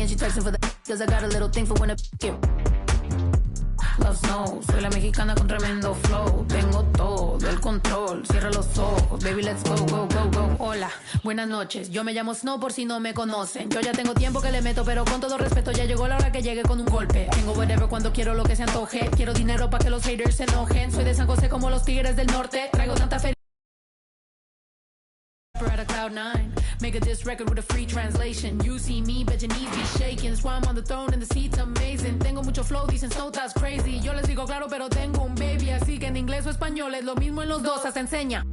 and she texting for the cause I got a little thing for when a get Love snow, soy la mexicana con tremendo flow. Tengo todo el control, cierra los ojos, baby, let's go, go, go, go. Hola, buenas noches, yo me llamo Snow por si no me conocen. Yo ya tengo tiempo que le meto, pero con todo respeto ya llegó la hora que llegue con un golpe. Tengo whatever cuando quiero lo que se antoje. Quiero dinero pa' que los haters se enojen. Soy de San José como los tigres del norte. Traigo tanta feria at a cloud nine. Make a diss record with a free translation. You see me, bet your knees be shaking. That's why I'm on the throne and the seat's amazing. Tengo mucho flow, dicen Snow that's crazy. Yo les digo claro, pero tengo un baby. Así que en inglés o español es lo mismo en los dos, se enseña.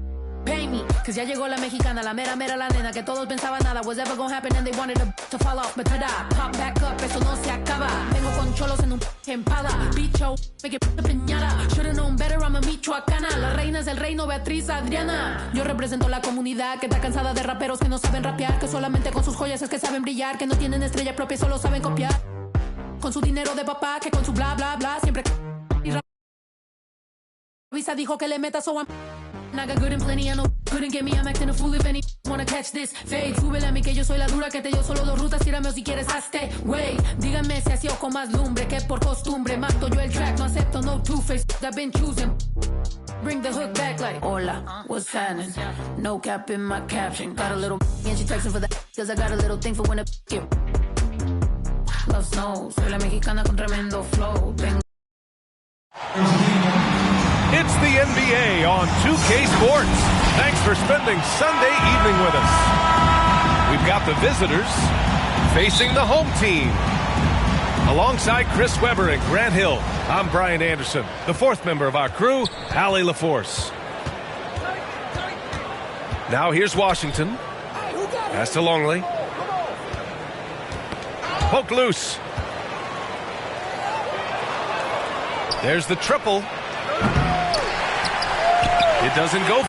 Pay me, cause ya llegó la mexicana, la mera mera la nena que todos pensaban nada was ever gonna happen and they wanted to fall off, but tada, pop back up, eso no se acaba. Vengo con cholos en un empada, bicho, me que piñada. Should've known better, I'm a michoacana. La reina es el reino, Beatriz Adriana. Yo represento la comunidad que está cansada de raperos que no saben rapear, que solamente con sus joyas es que saben brillar, que no tienen estrella propia y solo saben copiar. Con su dinero de papá, que con su bla bla bla siempre Visa dijo que le meta so I'm I got good and plenty, I know couldn't get me, I'm acting a fool if any wanna catch this fade. Súbele a mí que yo soy la dura, que te dio solo dos rutas, tírame o si quieres hazte, wey. Díganme si así o con más lumbre, que por costumbre mato yo el track, no acepto no two-face, I've been choosing. Bring the hook back like, hola, what's happening? No cap in my caption, got a little and she texting for the cause I got a little thing for when a get Love snow, soy la mexicana con tremendo flow. It's the NBA on 2K Sports. Thanks for spending Sunday evening with us. We've got the visitors facing the home team. Alongside Chris Webber and Grant Hill, I'm Brian Anderson, the fourth member of our crew, Allie LaForce. Now here's Washington. Pass to Longley. Poke loose. There's the triple. It doesn't go.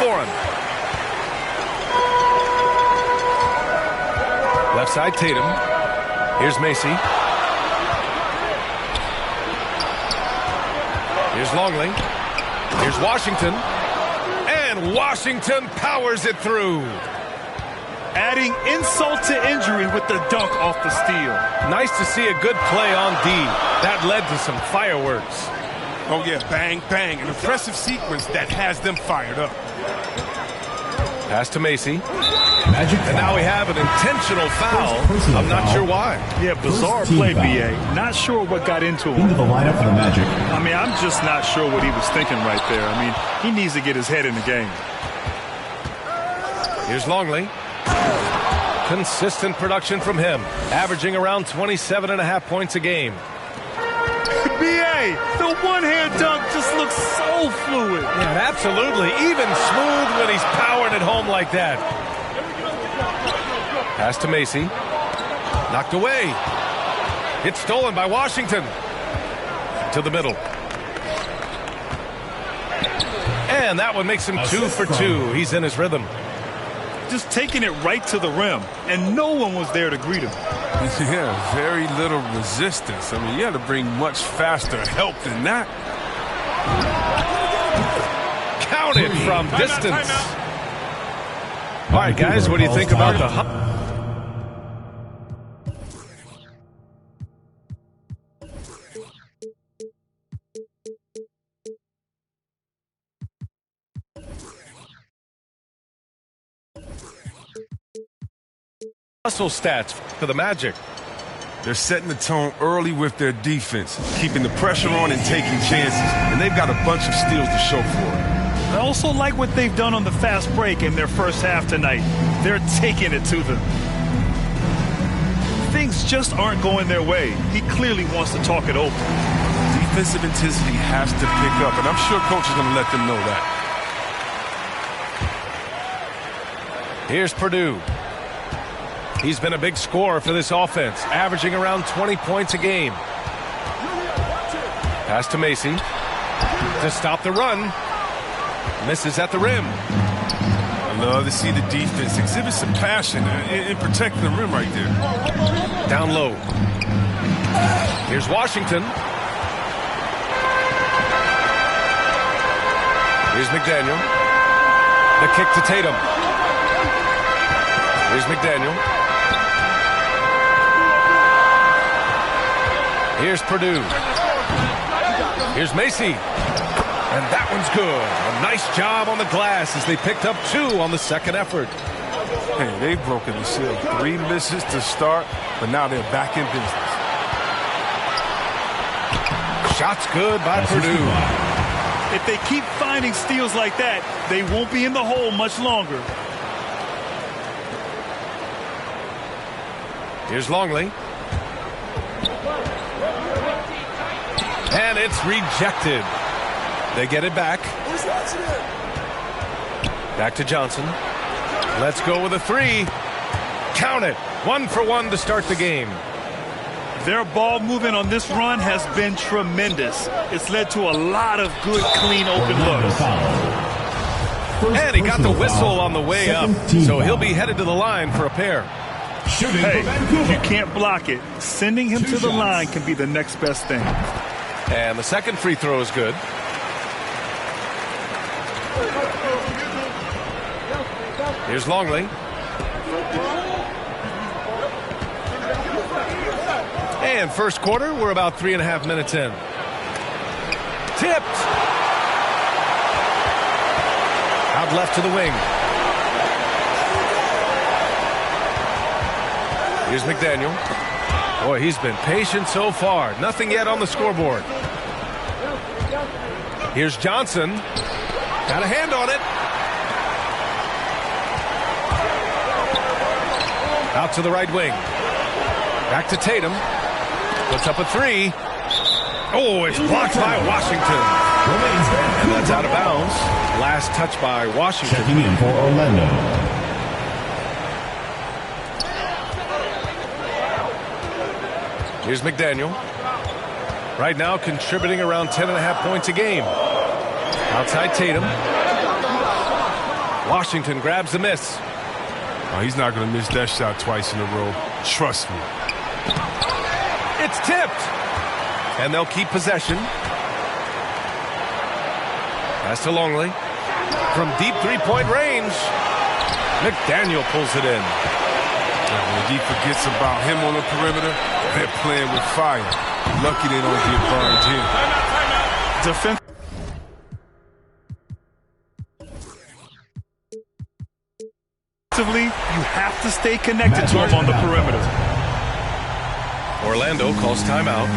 For him. Left side Tatum. Here's Macy. Here's Longley. Here's Washington. And Washington powers it through. Adding insult to injury with the dunk off the steal. Nice to see a good play on D. That led to some fireworks. Oh, yeah, bang, bang. An impressive sequence that has them fired up. Pass to Macy. Magic and now we have an intentional foul. I'm not sure why. Yeah, bizarre play, BA. Not sure what got into him. Into the lineup for the Magic. I mean, I'm just not sure what he was thinking right there. I mean, he needs to get his head in the game. Here's Longley. Consistent production from him, averaging around 27.5 points a game. BA, the one-hand dunk just looks so fluid. Yeah, absolutely. Even smooth when he's powering it home like that. Pass to Macy. Knocked away. It's stolen by Washington. To the middle. And that one makes him 2 for 2. He's in his rhythm. Just taking it right to the rim, and no one was there to greet him. Yeah, very little resistance. I mean, you had to bring much faster help than that. Counted from distance. All right, guys, what do you think about the... Hustle stats for the Magic. They're setting the tone early with their defense, keeping the pressure on and taking chances. And they've got a bunch of steals to show for it. I also like what they've done on the fast break in their first half tonight. They're taking it to them. Things just aren't going their way. He clearly wants to talk it over. offensive intensity has to pick up, and I'm sure coach is going to let them know that. Here's Purdue. He's been a big scorer for this offense, averaging around 20 points a game. Pass to Macy to stop the run. Misses at the rim. I love to see the defense exhibit some passion in protecting the rim right there. Down low. Here's Washington. Here's McDaniel. The kick to Tatum. Here's McDaniel. Here's Purdue. Here's Macy. And that one's good. A nice job on the glass as they picked up 2 on the second effort. Hey, they've broken the seal. 3 misses to start, but now they're back in business. Shots good by Purdue. If they keep finding steals like that, they won't be in the hole much longer. Here's Longley. And it's rejected. They get it back. Back to Johnson. Let's go with a 3. Count it. 1 for 1 to start the game. Their ball movement on this run has been tremendous. It's led to a lot of good, clean, open looks. And he got the whistle on the way up, so he'll be headed to the line for a pair. Hey, if you can't block it, sending him to the line can be the next best thing. And the second free throw is good. Here's Longley. And first quarter, we're about 3.5 minutes in. Tipped. Out left to the wing. Here's McDaniel. Boy, he's been patient so far. Nothing yet on the scoreboard. Here's Johnson. Got a hand on it. Out to the right wing. Back to Tatum. Puts up a 3. Oh, it's blocked by Washington. And that's out of bounds. Last touch by Washington. Checking in for Orlando. Here's McDaniel. Right now contributing around 10.5 points a game. Outside Tatum. Washington grabs the miss. Oh, he's not going to miss that shot twice in a row. Trust me. It's tipped. And they'll keep possession. Pass to Longley. From deep three-point range. McDaniel pulls it in. When he forgets about him on the perimeter, they're playing with fire. Lucky they don't get burned here. Defense. Defensively, you have to stay connected to him on the perimeter. Orlando calls timeout.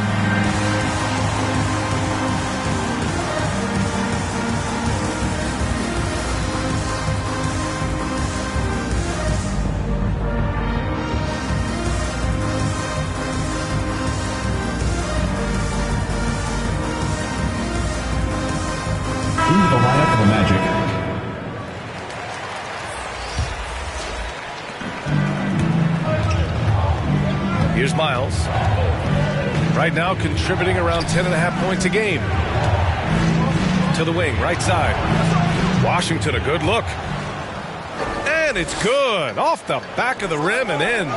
Into the lineup for the Magic. Here's Miles. Right now contributing around 10.5 points a game. To the wing, right side. Washington, a good look. And it's good. Off the back of the rim and in.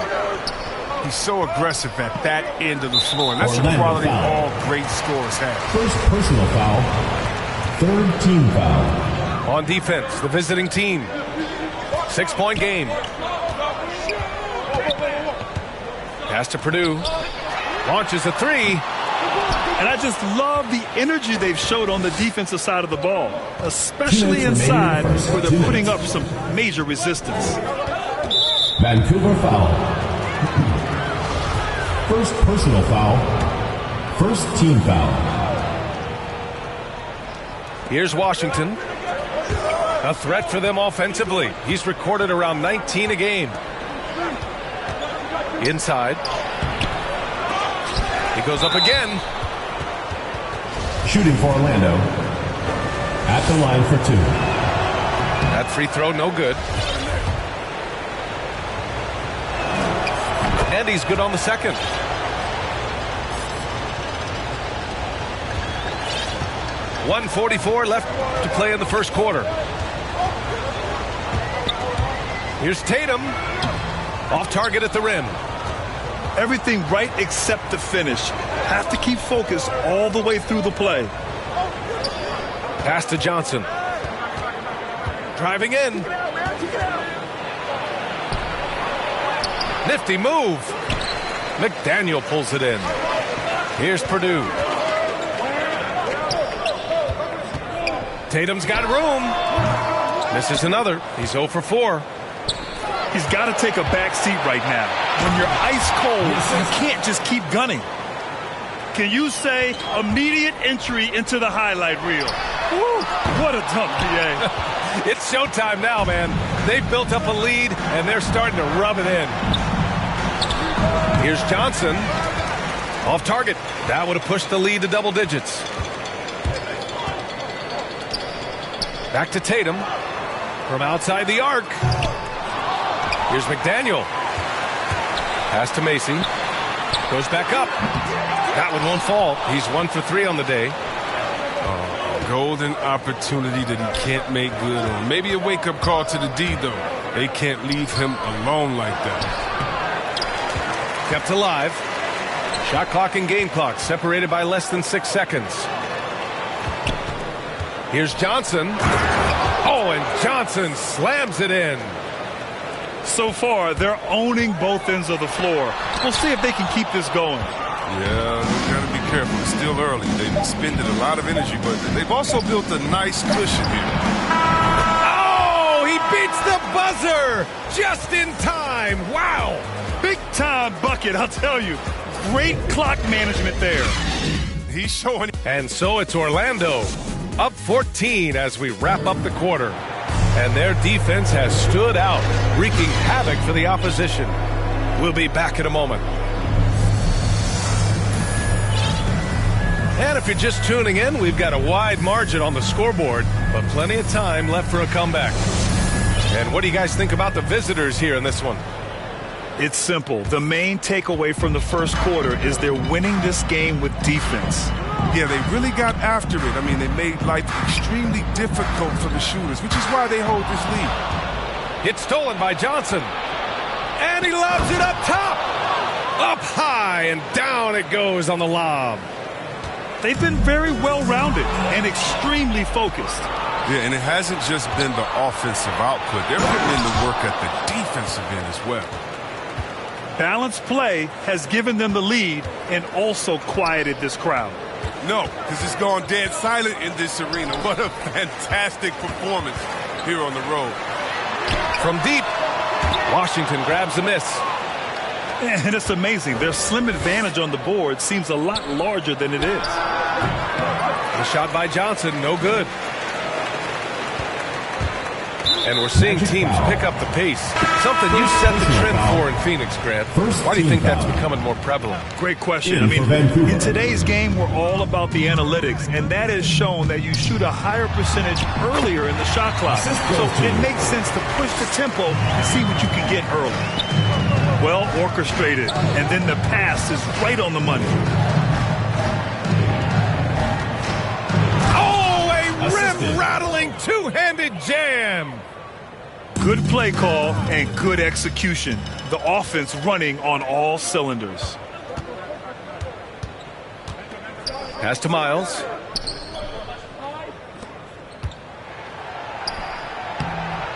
He's so aggressive at that end of the floor. And that's the Orlando quality foul. all great scorers have. First personal foul. Third team foul. On defense, the visiting team. 6-point game. Pass to Purdue. Launches a 3. And I just love the energy they've showed on the defensive side of the ball, especially inside where they're putting up some major resistance. Vancouver foul. First personal foul. First team foul. Here's Washington. A threat for them offensively. He's recorded around 19 a game. Inside. He goes up again. shooting for Orlando. At the line for 2. That free throw, no good. And he's good on the second. .144 left to play in the first quarter. Here's Tatum. Off target at the rim. Everything right except the finish. Have to keep focused all the way through the play. Pass to Johnson. Driving in. Nifty move. McDaniel pulls it in. Here's Purdue. Tatum's got room. Misses another. He's 0 for 4. He's got to take a back seat right now. When you're ice cold, you can't just keep gunning. Can you say immediate entry into the highlight reel? Woo, what a dunk, PA. It's showtime now, man. They've built up a lead, and they're starting to rub it in. Here's Johnson. Off target. That would have pushed the lead to double digits. Back to Tatum. From outside the arc. Here's McDaniel. Pass to Macy. Goes back up. That one won't fall. He's 1 for 3 on the day. Golden opportunity that he can't make good on. Maybe a wake-up call to the D, though. They can't leave him alone like that. Kept alive. Shot clock and game clock separated by less than 6 seconds. Here's Johnson. Oh, and Johnson slams it in. So far, they're owning both ends of the floor. We'll see if they can keep this going. Yeah, they've got to be careful. It's still early. They've expended a lot of energy, but they've also built a nice cushion here. Oh, he beats the buzzer just in time. Wow. Big time bucket, I'll tell you. Great clock management there. He's showing. And so it's Orlando up 14 as we wrap up the quarter. And their defense has stood out, wreaking havoc for the opposition. We'll be back in a moment. And if you're just tuning in, we've got a wide margin on the scoreboard, but plenty of time left for a comeback. And what do you guys think about the visitors here in this one? It's simple. The main takeaway from the first quarter is they're winning this game with defense. Yeah, they really got after it. I mean, they made life extremely difficult for the shooters, which is why they hold this lead. It's stolen by Johnson. And he lobs it up top. Up high, and down it goes on the lob. They've been very well-rounded and extremely focused. Yeah, and it hasn't just been the offensive output. They're putting in the work at the defensive end as well. Balanced play has given them the lead and also quieted this crowd. No, because it's gone dead silent in this arena. What a fantastic performance here on the road. From deep, Washington grabs a miss. And it's amazing. Their slim advantage on the board seems a lot larger than it is. The shot by Johnson, no good. And we're seeing teams pick up the pace. Something you set the trend for in Phoenix, Grant. Why do you think that's becoming more prevalent? Great question. I mean, in today's game, we're all about the analytics, and that has shown that you shoot a higher percentage earlier in the shot clock. So it makes sense to push the tempo and see what you can get early. Well orchestrated, and then the pass is right on the money. Oh, a rim-rattling two-handed jam. Good play call and good execution. The offense running on all cylinders. Pass to Miles.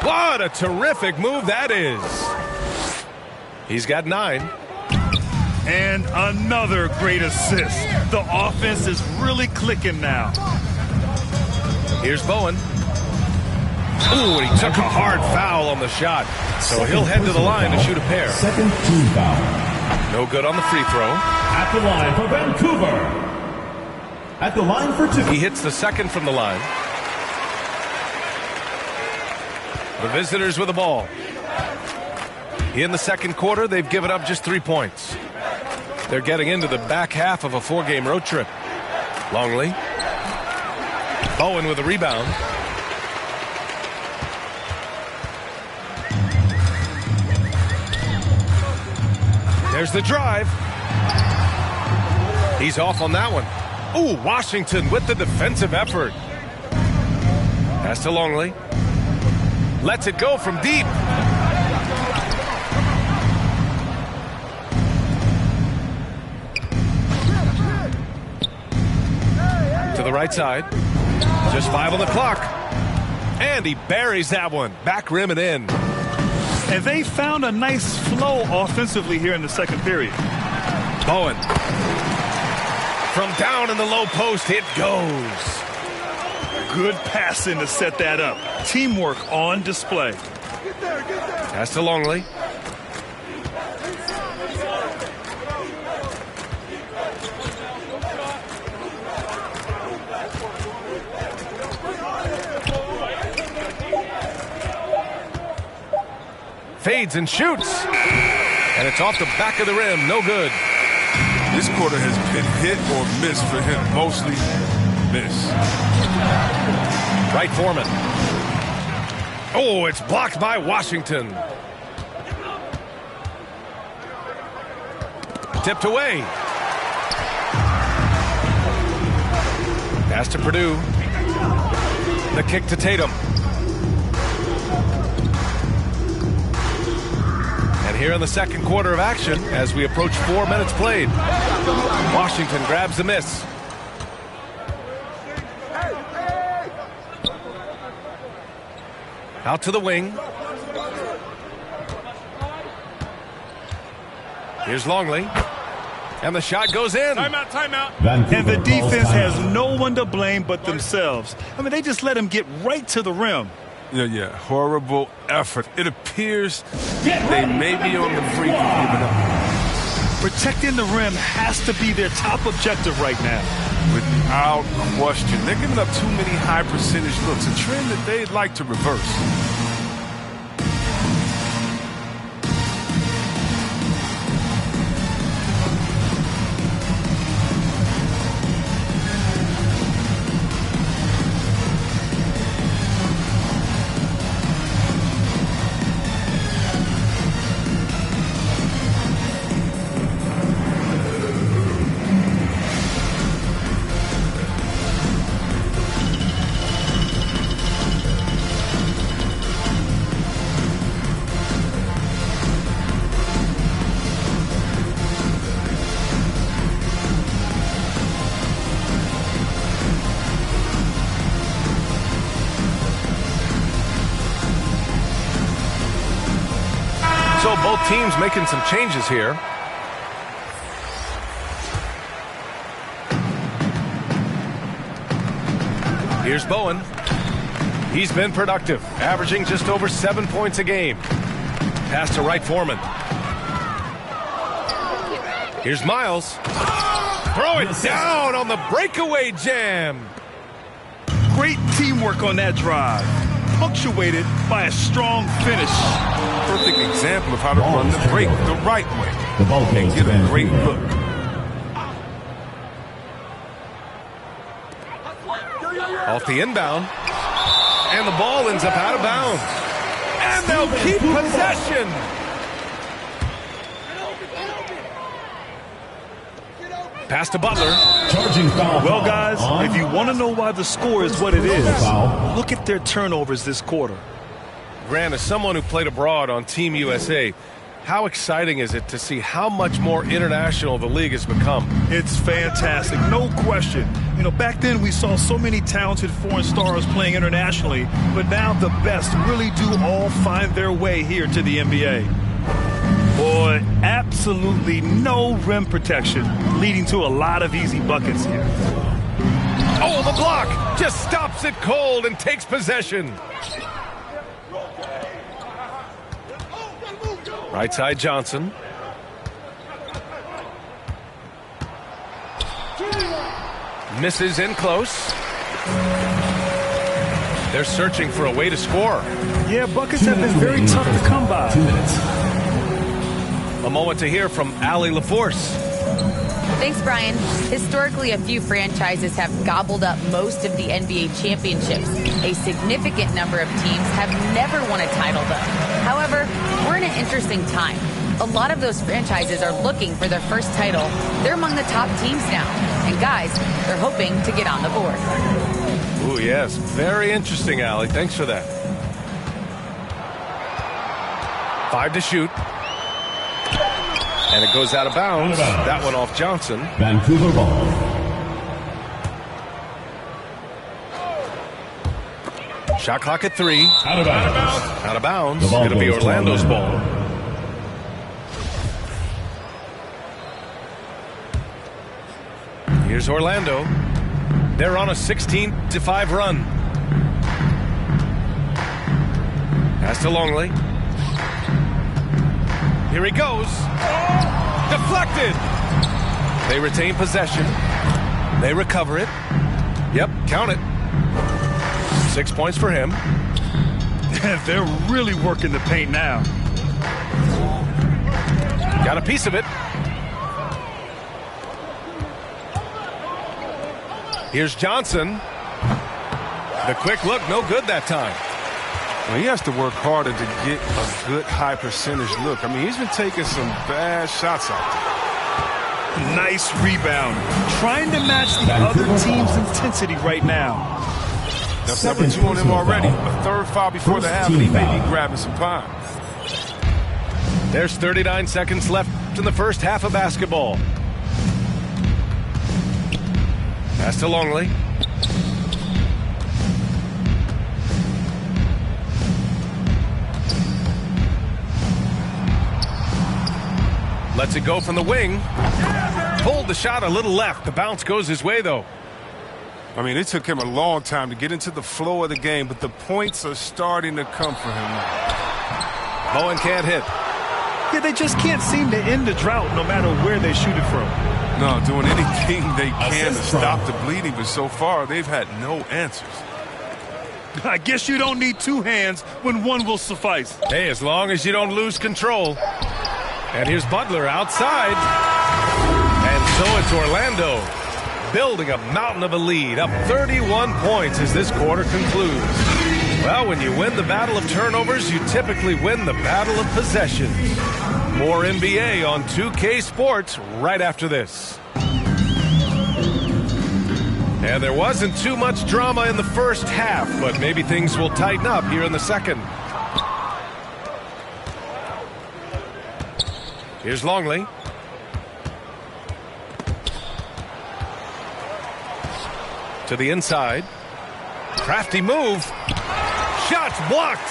What a terrific move that is. He's got 9. And another great assist. The offense is really clicking now. Here's Bowen. Ooh, and he took a hard foul on the shot. So he'll head to the line to shoot a pair. Second team foul. No good on the free throw. At the line for Vancouver. At the line for 2. He hits the second from the line. The visitors with the ball. In the second quarter, they've given up just 3 points. They're getting into the back half of a 4-game road trip. Longley Bowen with a rebound. There's the drive. He's off on that one. Ooh, Washington with the defensive effort. Pass to Longley. Lets it go from deep. To the right side. Just 5 on the clock. And he buries that one. Back rim and in. And they found a nice flow offensively here in the second period. Bowen. From down in the low post, it goes. Good passing to set that up. Teamwork on display. Pass to Longley. Fades and shoots. And it's off the back of the rim. No good. This quarter has been hit or miss for him. Mostly miss. Right Foreman. Oh, it's blocked by Washington. Tipped away. Pass to Purdue. The kick to Tatum. And here in the second quarter of action, as we approach 4 minutes played, Washington grabs the miss. Out to the wing. Here's Longley. And the shot goes in. Timeout, timeout. And the defense has no one to blame but themselves. I mean, they just let him get right to the rim. Yeah. Horrible effort. It appears they may be on the brink of giving up. Protecting the rim has to be their top objective right now. Without question. They're giving up too many high percentage looks, a trend that they'd like to reverse. So both teams making some changes here. Here's Bowen. He's been productive, averaging just over 7 points a game. Pass to right Foreman. Here's Miles. Throw it down on the breakaway jam. Great teamwork on that drive, punctuated by a strong finish. Perfect example of how to run the break the right way and get a great look. Off the inbound. And the ball ends up out of bounds. And they'll keep possession. Pass to Butler. Well, guys, if you want to know why the score is what it is, look at their turnovers this quarter. Grant, as someone who played abroad on Team USA, how exciting is it to see how much more international the league has become? It's fantastic, no question. You know, back then we saw so many talented foreign stars playing internationally, but now the best really do all find their way here to the NBA. Boy, absolutely no rim protection, leading to a lot of easy buckets here. Oh, the block just stops it cold and takes possession. Right side Johnson. Misses in close. They're searching for a way to score. Yeah, buckets have been very tough to come by. 2 minutes. A moment to hear from Allie LaForce. Thanks, Brian. Historically, a few franchises have gobbled up most of the NBA championships. A significant number of teams have never won a title, though. However, we're in an interesting time. A lot of those franchises are looking for their first title. They're among the top teams now. And guys, they're hoping to get on the board. Ooh, yes. Very interesting, Allie. Thanks for that. 5 to shoot. And it goes out of bounds. That one off Johnson. Vancouver ball. Shot clock at 3. Out of bounds. Out of bounds. It'll be Orlando's ball. Here's Orlando. They're on a 16-5 run. Pass to Longley. Here he goes. Deflected. They retain possession. They recover it. Yep, count it. 6 points for him. They're really working the paint now. Got a piece of it. Here's Johnson. The quick look, no good that time. Well, he has to work harder to get a good high percentage look. I mean, he's been taking some bad shots out there. Nice rebound. Trying to match the other team's intensity right now. That's number 2 on him already. A third foul before the half, and he may be grabbing some time. There's 39 seconds left in the first half of basketball. Pass to Longley. Lets it go from the wing. Pulled the shot a little left. The bounce goes his way, though. I mean, it took him a long time to get into the flow of the game, but the points are starting to come for him now. Bowen can't hit. Yeah, they just can't seem to end the drought no matter where they shoot it from. No, doing anything they can to stop the bleeding, but so far they've had no answers. I guess you don't need 2 hands when 1 will suffice. Hey, as long as you don't lose control. And here's Butler outside. And so it's Orlando building a mountain of a lead, up 31 points as this quarter concludes. Well, when you win the battle of turnovers, you typically win the battle of possessions. More NBA on 2K Sports right after this. And there wasn't too much drama in the first half, but maybe things will tighten up here in the second. Here's Longley. To the inside. Crafty move. Shots blocked.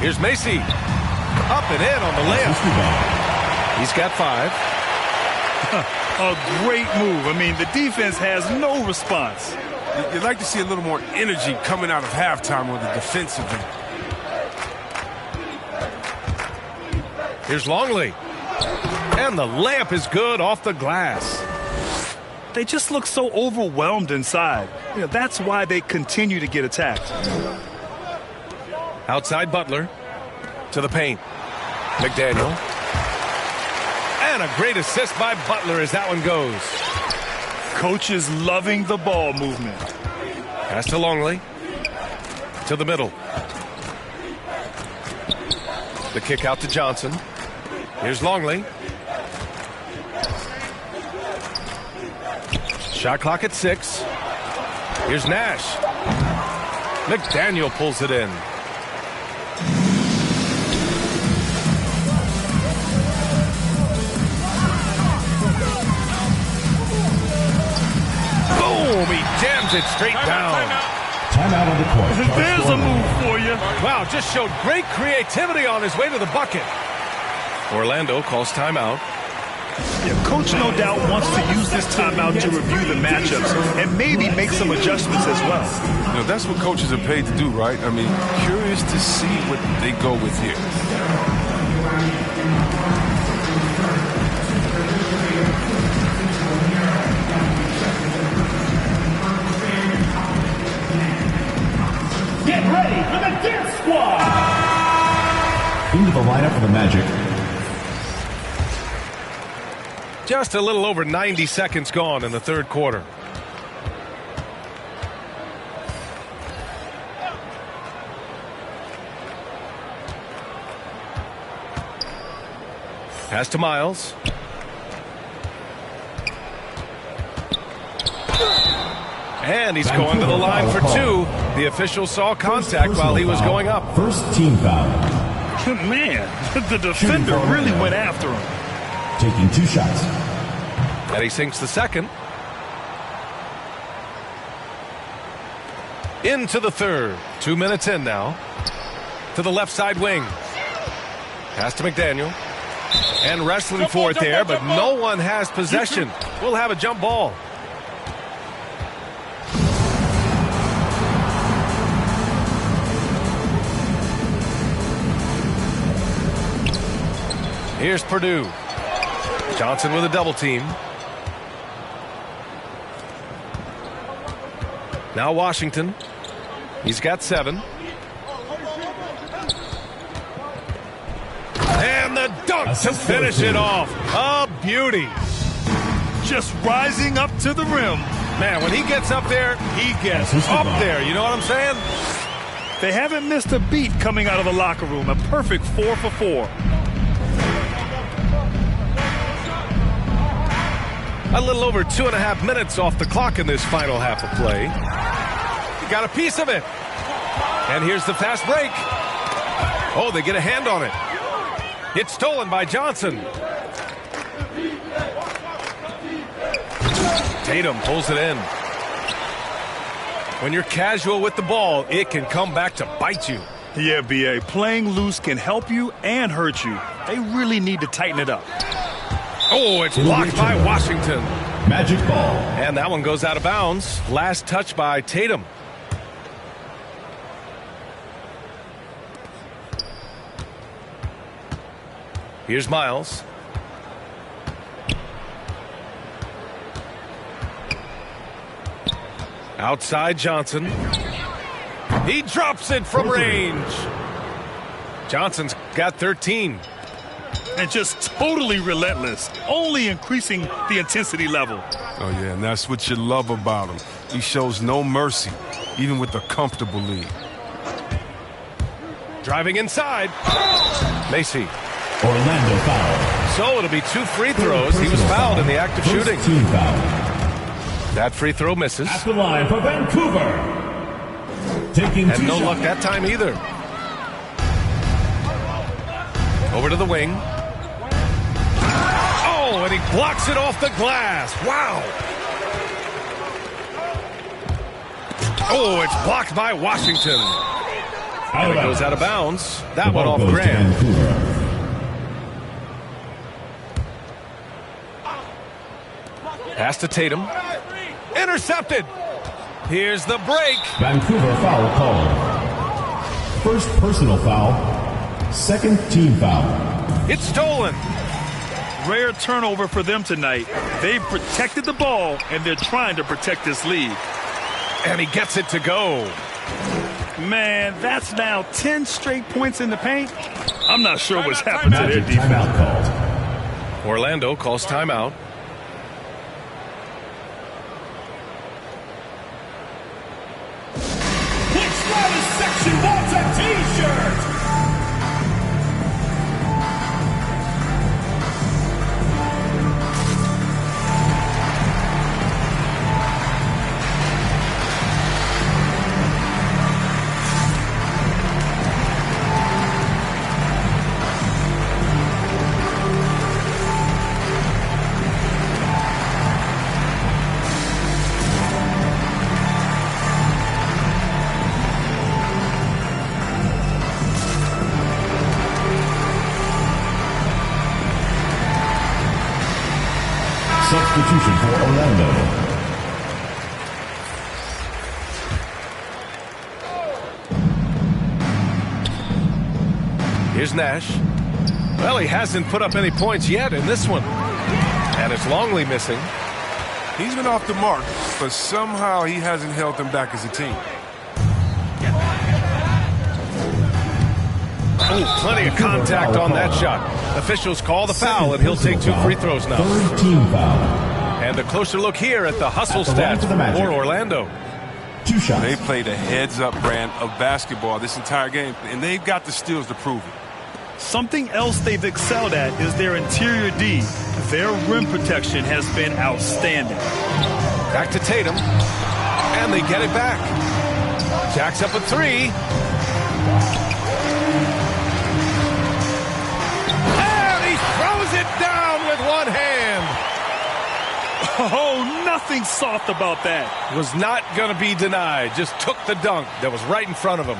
Here's Macy. Up and in on the layup. He's got 5. A great move. I mean, the defense has no response. You'd like to see a little more energy coming out of halftime on the defensive end. Here's Longley. And the layup is good off the glass. They just look so overwhelmed inside. You know, that's why they continue to get attacked. Outside Butler. To the paint. McDaniel. And a great assist by Butler as that one goes. Coach is loving the ball movement. Pass to Longley. To the middle. The kick out to Johnson. Here's Longley. Shot clock at 6. Here's Nash. McDaniel pulls it in. Boom! He jams it straight down. Timeout on the court. There's a move for you. Wow, just showed great creativity on his way to the bucket. Orlando calls timeout. Yeah, Coach no doubt wants to use this timeout to review the matchups and maybe make some adjustments as well. You know, that's what coaches are paid to do, right? I mean, curious to see what they go with here. Get ready for the Dance Squad! Into the lineup for the Magic. Just a little over 90 seconds gone in the third quarter. Pass to Miles. And he's going to the line for two. The official saw contact while he was going up. First team foul. Man, the defender really went after him. Taking 2 shots. And he sinks the second. Into the third. 2 minutes in now. To the left side wing. Pass to McDaniel. And wrestling for it there, but no one has possession. We'll have a jump ball. Here's Purdue. Johnson with a double team. Now Washington. He's got 7. And the dunk to finish it off. A beauty. Just rising up to the rim. Man, when he gets up there, he gets up there. You know what I'm saying? They haven't missed a beat coming out of the locker room. A perfect 4 for 4. A little over 2.5 minutes off the clock in this final half of play. He got a piece of it. And here's the fast break. Oh, they get a hand on it. It's stolen by Johnson. Tatum pulls it in. When you're casual with the ball, it can come back to bite you. Yeah, B.A. Playing loose can help you and hurt you. They really need to tighten it up. Oh, it's blocked by Washington. Magic ball. And that one goes out of bounds. Last touch by Tatum. Here's Miles. Outside Johnson. He drops it from range. Johnson's got 13. And just totally relentless, only increasing the intensity level. Oh, yeah, and that's what you love about him. He shows no mercy, even with a comfortable lead. Driving inside. Macy. Orlando foul. So it'll be 2 free throws. He was fouled in the act of shooting. Team foul. That free throw misses. At the line for Vancouver. Taking 2 And no shots. luck that time either. Over to the wing. Oh, and he blocks it off the glass. Wow. Oh, it's blocked by Washington. And it goes out of bounds. That one off Graham. Pass to Tatum. Intercepted. Here's the break. Vancouver foul called. First personal foul. Second team foul. It's stolen. Rare turnover for them tonight. They've protected the ball, and they're trying to protect this lead. And he gets it to go. Man, that's now 10 straight points in the paint. I'm not sure what's happened to their defense. Timeout called. Orlando calls timeout. Which section wants a t-shirt? Substitution for Orlando. Here's Nash. Well, he hasn't put up any points yet in this one. And it's Longley missing. He's been off the mark, but somehow he hasn't held them back as a team. Oh, plenty of contact on that shot. Officials call the foul, and he'll take 2 free throws now. Third team foul. And a closer look here at the hustle stats for Orlando. 2 shots. They played a heads-up brand of basketball this entire game, and they've got the steals to prove it. Something else they've excelled at is their interior D. Their rim protection has been outstanding. Back to Tatum, and they get it back. Jacks up a 3. And he throws it down with one hand. Oh, nothing soft about that. Was not going to be denied. Just took the dunk that was right in front of him.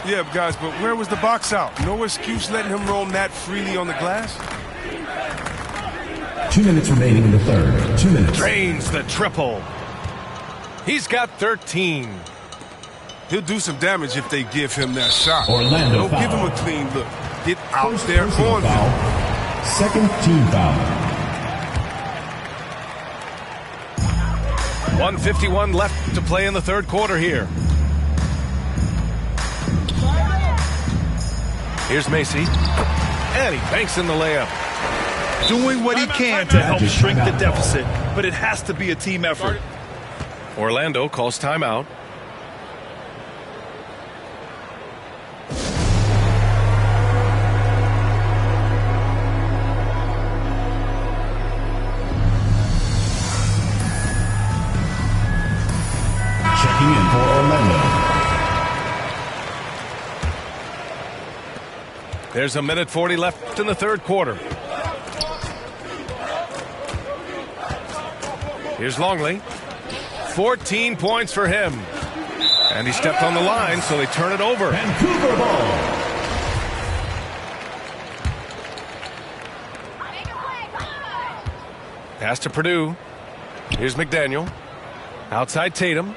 Yeah, guys, but where was the box out? No excuse letting him roam that freely on the glass. 2 minutes remaining in the third. 2 minutes. Drains the triple. He's got 13. He'll do some damage if they give him that shot. Orlando Don't give foul. him a clean look. Get out First there personal on foul. him. Second team foul. 1:51 left to play in the third quarter here. Here's Macy. And he banks in the layup. Doing what he can to help shrink the deficit, but it has to be a team effort. Orlando calls timeout. Checking in for Orlando. There's 1:40 left in the third quarter. Here's Longley. 14 points for him. And he stepped on the line, so they turn it over. Vancouver ball. Pass to Purdue. Here's McDaniel. Outside Tatum.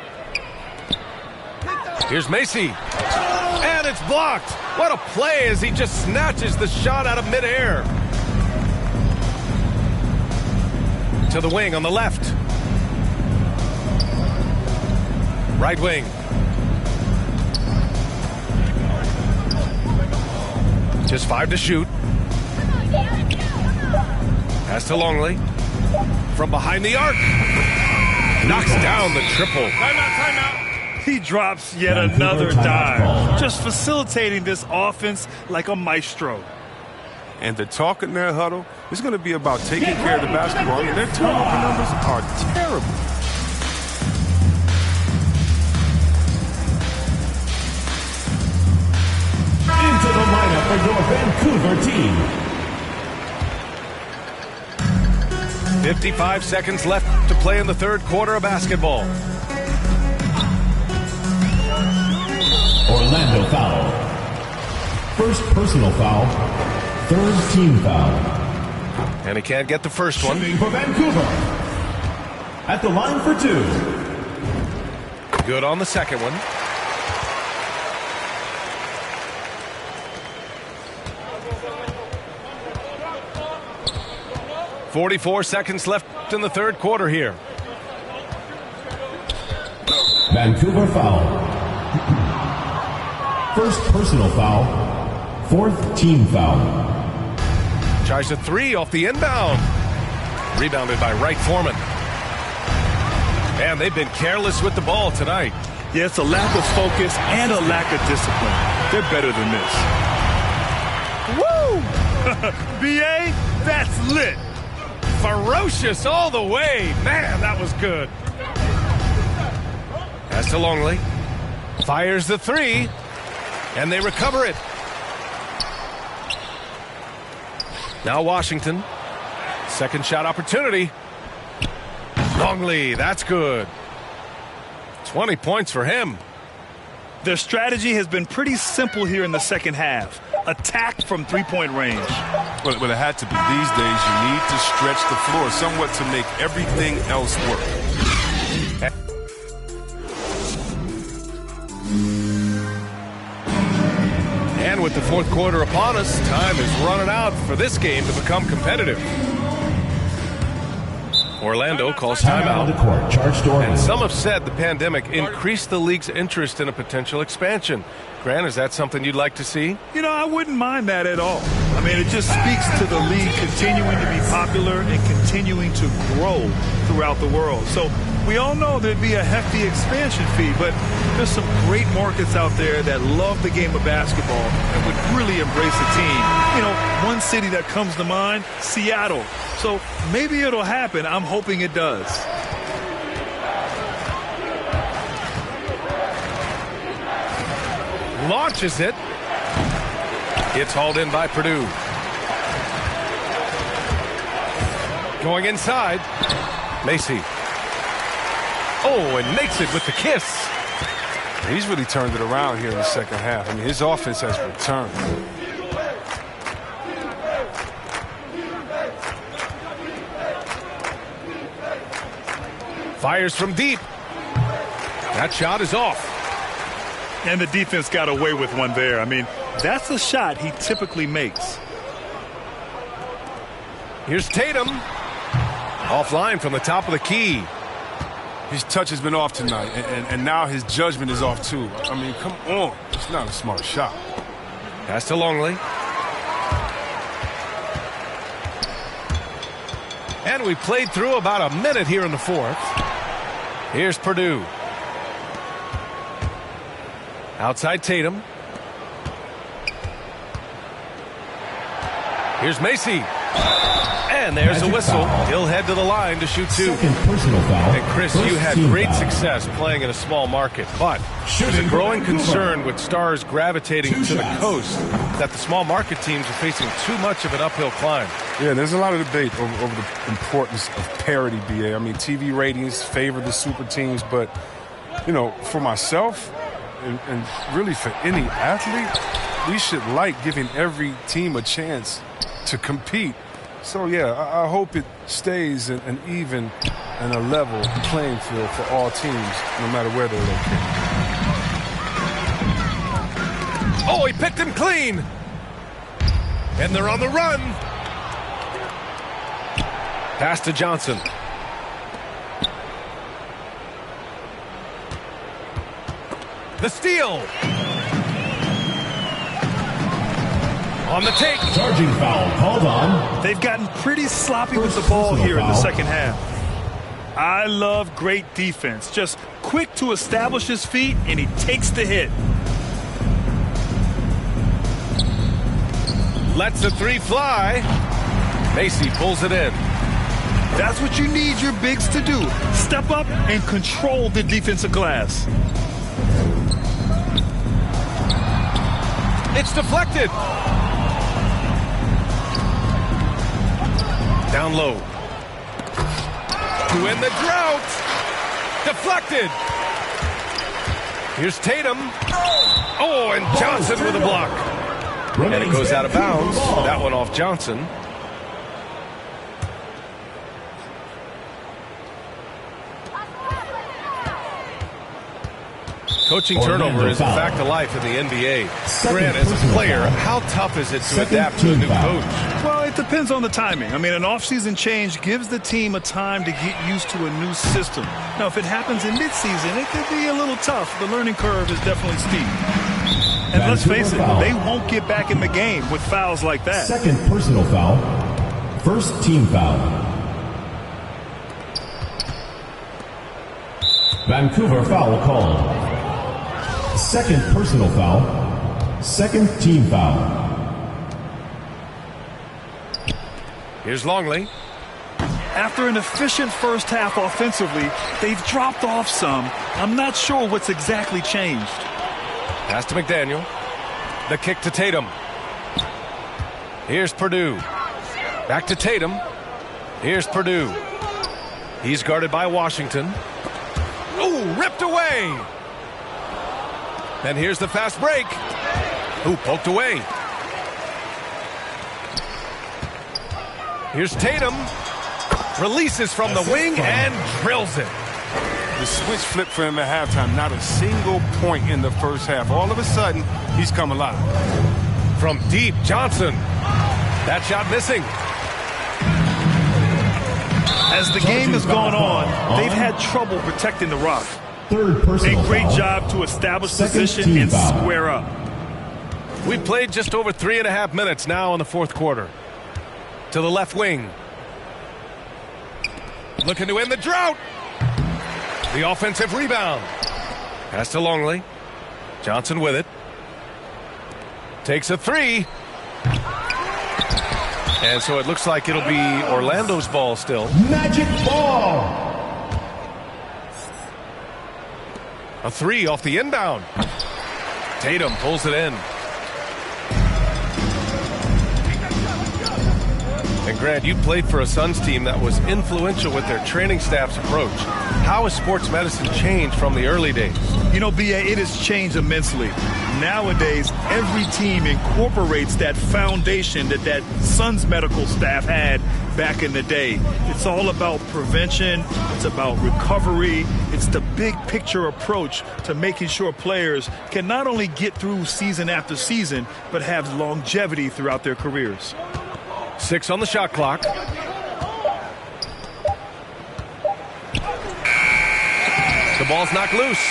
Here's Macy. And it's blocked. What a play as he just snatches the shot out of midair. To the wing on the left. Right wing. Just 5 to shoot. Pass to Longley. From behind the arc. Knocks down the triple. Timeout. He drops yet another dive. Just facilitating this offense like a maestro. And the talk in their huddle is going to be about taking care of the basketball. And their turnover numbers are terrible. Into the lineup for your Vancouver team. 55 seconds left to play in the third quarter of basketball. Orlando foul. First personal foul. Third team foul. And he can't get the first one. Shooting for Vancouver. At the line for 2. Good on the second one. .44 seconds left in the third quarter here. Vancouver foul. First personal foul. Fourth team foul. Tries a 3 off the inbound. Rebounded by Wright Foreman. And they've been careless with the ball tonight. Yeah, it's a lack of focus and a lack of discipline. They're better than this. Woo! BA, that's lit. Ferocious all the way. Man, that was good. Pass to Longley. Fires the 3. And they recover it. Now Washington. Second shot opportunity. Longley, that's good. 20 points for him. Their strategy has been pretty simple here in the second half. Attack from three-point range. Well, it had to be. These days, you need to stretch the floor somewhat to make everything else work. And with the fourth quarter upon us, time is running out for this game to become competitive. Orlando calls timeout. And some have said the pandemic increased the league's interest in a potential expansion. Grant, is that something you'd like to see? You know, I wouldn't mind that at all. I mean, it just speaks to the league continuing to be popular and continuing to grow throughout the world. So we all know there'd be a hefty expansion fee, but there's some great markets out there that love the game of basketball and would really embrace a team. You know, one city that comes to mind, Seattle. So maybe it'll happen. I'm hoping it does. Launches it. It's hauled in by Purdue. Going inside. Macy. Oh, and makes it with the kiss. He's really turned it around here in the second half. I mean, his offense has returned. Fires from deep. That shot is off. And the defense got away with one there. I mean, that's a shot he typically makes. Here's Tatum. Offline from the top of the key. His touch has been off tonight, and now his judgment is off too. I mean, come on. It's not a smart shot. Pass to Longley. And we played through about a minute here in the fourth. Here's Purdue. Outside Tatum. Here's Macy. And there's a whistle. He'll head to the line to shoot two. And Chris, you had great success playing in a small market, but there's a growing concern with stars gravitating to the coast that the small market teams are facing too much of an uphill climb. Yeah, there's a lot of debate over the importance of parity, BA. I mean, TV ratings favor the super teams, but, you know, for myself and really for any athlete, we should like giving every team a chance to compete. So, yeah, I hope it stays an even and a level playing field for all teams, no matter where they're located. Oh, he picked him clean. And they're on the run. Pass to Johnson. The steal. On the take. Charging foul called on. They've gotten pretty sloppy with the ball here in the second half. I love great defense. Just quick to establish his feet, and he takes the hit. Lets the three fly. Macy pulls it in. That's what you need your bigs to do. Step up and control the defensive glass. It's deflected. Down low. To end the drought. Deflected. Here's Tatum. Oh, and Johnson with a block. And it goes out of bounds. That one off Johnson. Coaching turnover is a fact of life in the NBA. Grant, as a player, how tough is it to adapt to a new coach? Well, it depends on the timing. I mean, an offseason change gives the team a time to get used to a new system. Now, if it happens in midseason, it could be a little tough. The learning curve is definitely steep. And let's face it, they won't get back in the game with fouls like that. Second personal foul. First team foul. Vancouver foul called. Second personal foul. Second team foul. Here's Longley. After an efficient first half offensively, they've dropped off some. I'm not sure what's exactly changed. Pass to McDaniel. The kick to Tatum. Here's Purdue. Back to Tatum. Here's Purdue. He's guarded by Washington. Ooh, ripped away. And here's the fast break. Ooh, poked away. Here's Tatum. Releases from the wing and drills it. The switch flipped for him at halftime. Not a single point in the first half. All of a sudden, he's come alive. From deep, Johnson. That shot missing. As the game has gone on, they've had trouble protecting the rock. Third personal A great foul. job to establish Second position team and foul. square up. We've played just over 3.5 minutes now in the fourth quarter. To the left wing. Looking to end the drought. The offensive rebound. Pass to Longley. Johnson with it. Takes a three. And so it looks like it'll be Orlando's ball still. Magic ball. A three off the inbound. Tatum pulls it in. And Grant, you played for a Suns team that was influential with their training staff's approach. How has sports medicine changed from the early days? You know, B.A., it has changed immensely. Nowadays, every team incorporates that foundation that Suns medical staff had back in the day. It's all about prevention. It's about recovery. It's the big picture approach to making sure players can not only get through season after season, but have longevity throughout their careers. 6 on the shot clock. The ball's knocked loose.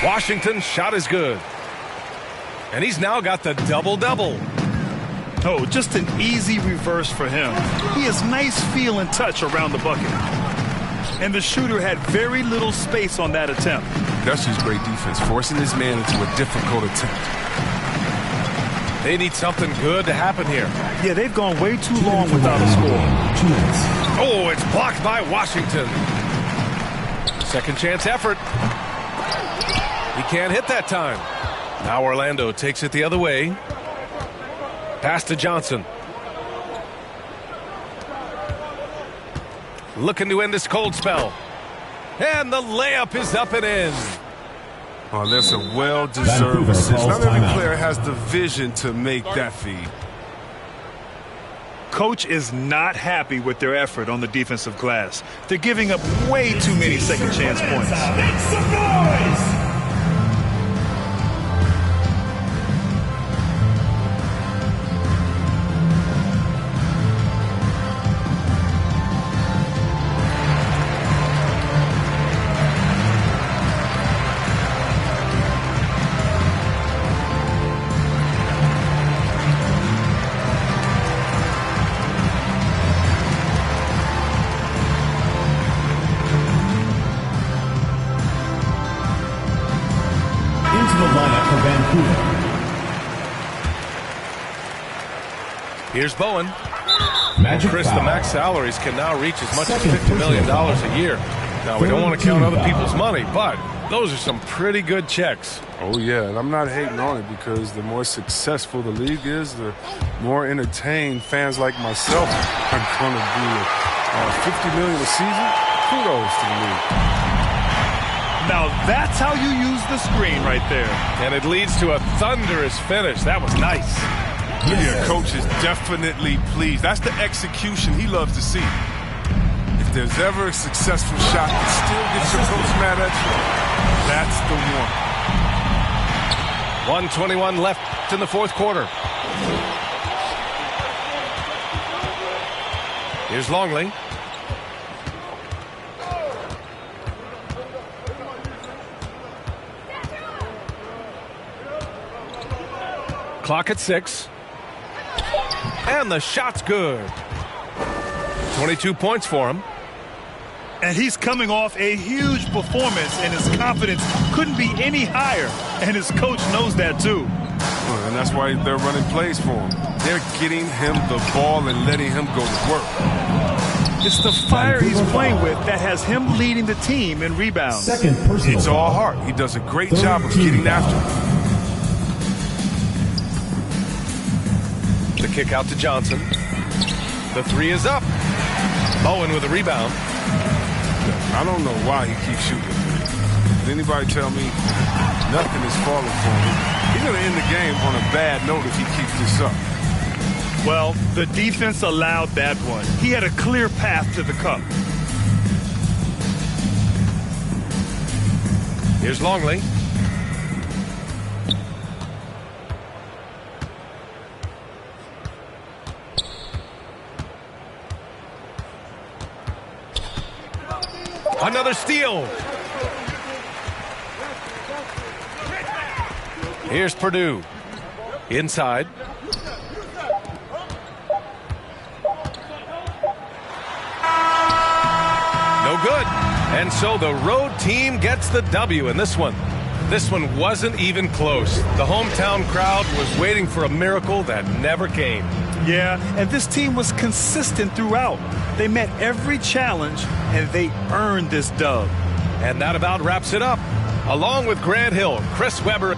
Washington's shot is good. And he's now got the double-double. Oh, just an easy reverse for him. He has nice feel and touch around the bucket. And the shooter had very little space on that attempt. That's just great defense, forcing his man into a difficult attempt. They need something good to happen here. Yeah, they've gone way too long without a score. Oh, it's blocked by Washington. Second chance effort. He can't hit that time. Now Orlando takes it the other way. Pass to Johnson. Looking to end this cold spell. And the layup is up and in. Oh, that's a well-deserved assist. Not every player has the vision to make that feed. Coach is not happy with their effort on the defensive glass. They're giving up way too many second chance points. Make some noise! Here's Bowen. Magic Chris, foul. the max salaries can now reach as much as $50 million a year. Now, we don't want to count other people's money, but those are some pretty good checks. Oh, yeah, and I'm not hating on it because the more successful the league is, the more entertained fans like myself are going to be. $50 million a season, kudos to the league. Now that's how you use the screen right there. And it leads to a thunderous finish. That was nice. Yeah, coach is definitely pleased. That's the execution he loves to see. If there's ever a successful shot that still gets your coach mad at you, that's the one. 1:21 left in the fourth quarter. Here's Longley. Clock at 6. And the shot's good. 22 points for him. And he's coming off a huge performance, and his confidence couldn't be any higher. And his coach knows that, too. And that's why they're running plays for him. They're getting him the ball and letting him go to work. It's the fire he's playing with that has him leading the team in rebounds. Second personal It's foul. all heart. He does a great job of getting after it. The kick out to Johnson. The three is up. Bowen with a rebound. I don't know why he keeps shooting. Did anybody tell me nothing is falling for him? He's going to end the game on a bad note if he keeps this up. Well, the defense allowed that one. He had a clear path to the cup. Here's Longley. Another steal. Here's Purdue. Inside. No good. And so the road team gets the W in this one. This one wasn't even close. The hometown crowd was waiting for a miracle that never came. Yeah, and this team was consistent throughout. They met every challenge, and they earned this dub. And that about wraps it up. Along with Grant Hill, Chris Webber.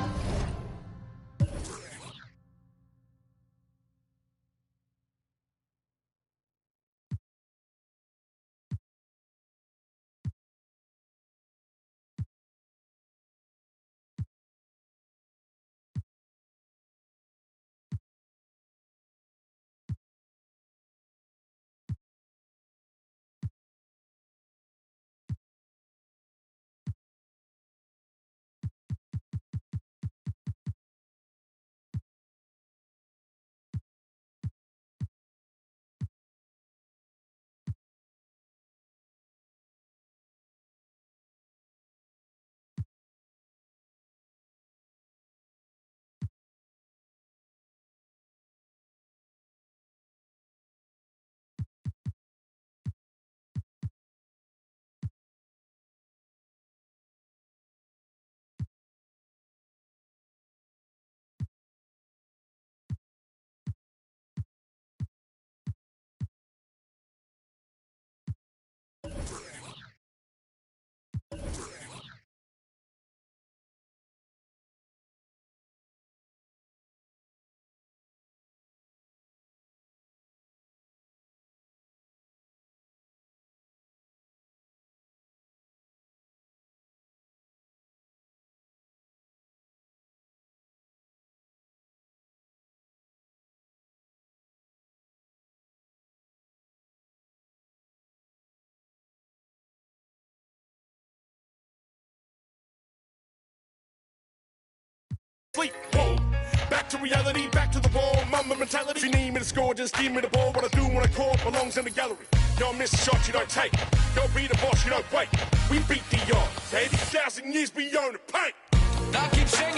Sleep, whoa. Back to reality, back to the wall. Mama mentality. If you need me to score, just give me the ball. What I do when I call belongs in the gallery. Y'all miss shots you don't take. Y'all be the boss, you don't wait. We beat the odds. 80,000 years beyond the paint. I keep singing.